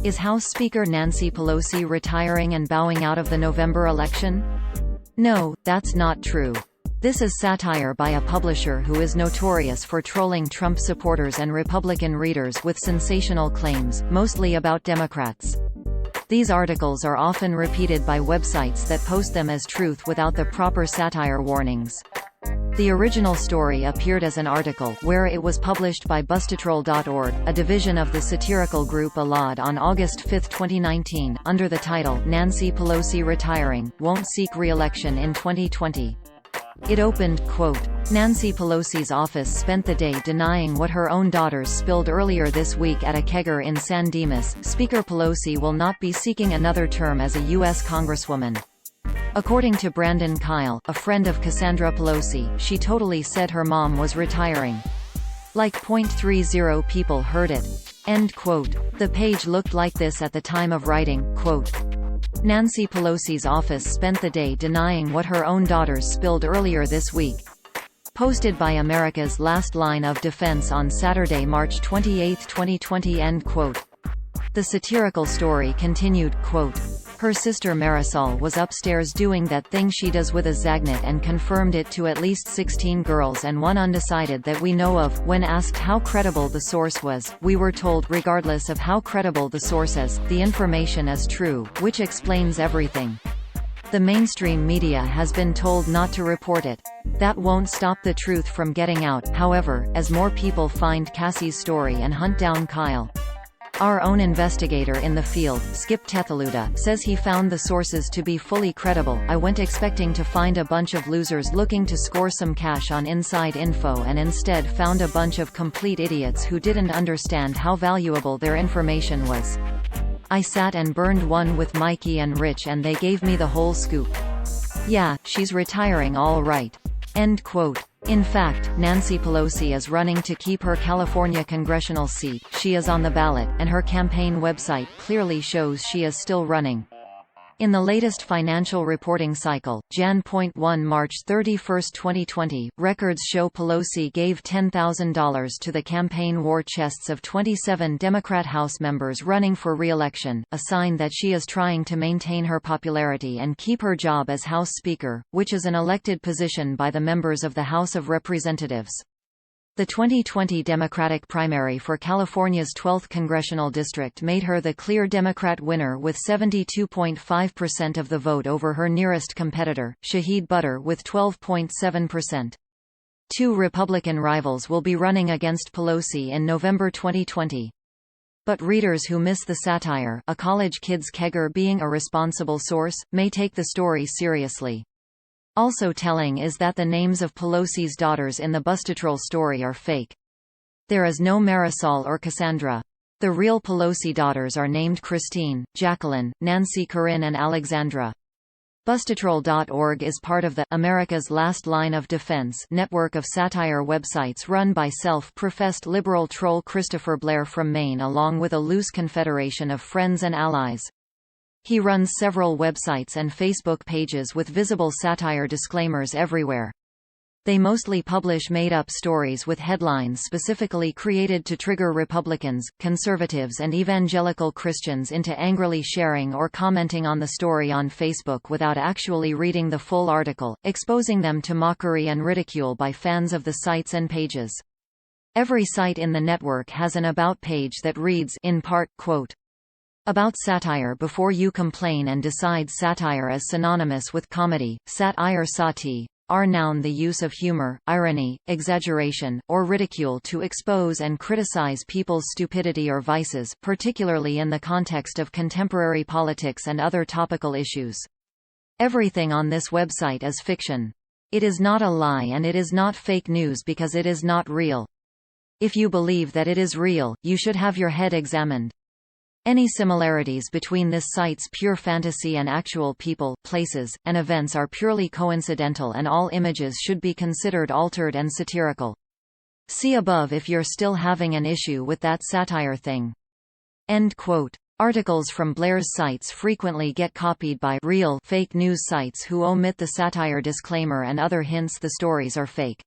Is House Speaker Nancy Pelosi retiring and bowing out of the November election? No, that's not true. This is satire by a publisher who is notorious for trolling Trump supporters and Republican readers with sensational claims, mostly about Democrats. These articles are often repeated by websites that post them as truth without the proper satire warnings. The original story appeared as an article, where it was published by Bustatroll.org, a division of the satirical group Alad, on August 5, 2019, under the title, "Nancy Pelosi Retiring, Won't Seek Re-Election in 2020. It opened, quote, "Nancy Pelosi's office spent the day denying what her own daughters spilled earlier this week at a kegger in San Dimas. Speaker Pelosi will not be seeking another term as a U.S. Congresswoman." According to Brandon Kyle, a friend of Cassandra Pelosi, she totally said her mom was retiring. Like 0.30 people heard it. End quote. The page looked like this at the time of writing, quote, "Nancy Pelosi's office spent the day denying what her own daughters spilled earlier this week." Posted by America's Last Line of Defense on Saturday, March 28, 2020. End quote. The satirical story continued, quote, "Her sister Marisol was upstairs doing that thing she does with a Zagnit and confirmed it to at least 16 girls and one undecided that we know of. When asked how credible the source was, we were told regardless of how credible the source is, the information is true, which explains everything. The mainstream media has been told not to report it. That won't stop the truth from getting out, however, as more people find Cassie's story and hunt down Kyle. Our own investigator in the field, Skip Tethaluda, says he found the sources to be fully credible. I went expecting to find a bunch of losers looking to score some cash on inside info and instead found a bunch of complete idiots who didn't understand how valuable their information was. I sat and burned one with Mikey and Rich and they gave me the whole scoop. Yeah, she's retiring all right." End quote. In fact, Nancy Pelosi is running to keep her California congressional seat. She is on the ballot, and her campaign website clearly shows she is still running. In the latest financial reporting cycle, Jan.1 March 31, 2020, records show Pelosi gave $10,000 to the campaign war chests of 27 Democrat House members running for re-election, a sign that she is trying to maintain her popularity and keep her job as House Speaker, which is an elected position by the members of the House of Representatives. The 2020 Democratic primary for California's 12th congressional district made her the clear Democrat winner with 72.5% of the vote over her nearest competitor, Shahid Buttar, with 12.7%. Two Republican rivals will be running against Pelosi in November 2020. But readers who miss the satire, a college kid's kegger being a responsible source, may take the story seriously. Also telling is that the names of Pelosi's daughters in the Bustatroll story are fake. There is no Marisol or Cassandra. The real Pelosi daughters are named Christine, Jacqueline, Nancy, Corinne and Alexandra. Bustatroll.org is part of the America's Last Line of Defense network of satire websites run by self-professed liberal troll Christopher Blair from Maine along with a loose confederation of friends and allies. He runs several websites and Facebook pages with visible satire disclaimers everywhere. They mostly publish made-up stories with headlines specifically created to trigger Republicans, conservatives and evangelical Christians into angrily sharing or commenting on the story on Facebook without actually reading the full article, exposing them to mockery and ridicule by fans of the sites and pages. Every site in the network has an About page that reads, in part, quote, "About satire before you complain and decide satire is synonymous with comedy. Sat-ire sati, are noun the use of humor, irony, exaggeration, or ridicule to expose and criticize people's stupidity or vices, particularly in the context of contemporary politics and other topical issues. Everything on this website is fiction. It is not a lie and it is not fake news because it is not real. If you believe that it is real, you should have your head examined. Any similarities between this site's pure fantasy and actual people, places, and events are purely coincidental and all images should be considered altered and satirical. See above if you're still having an issue with that satire thing." End quote. Articles from Blair's sites frequently get copied by real fake news sites who omit the satire disclaimer and other hints the stories are fake.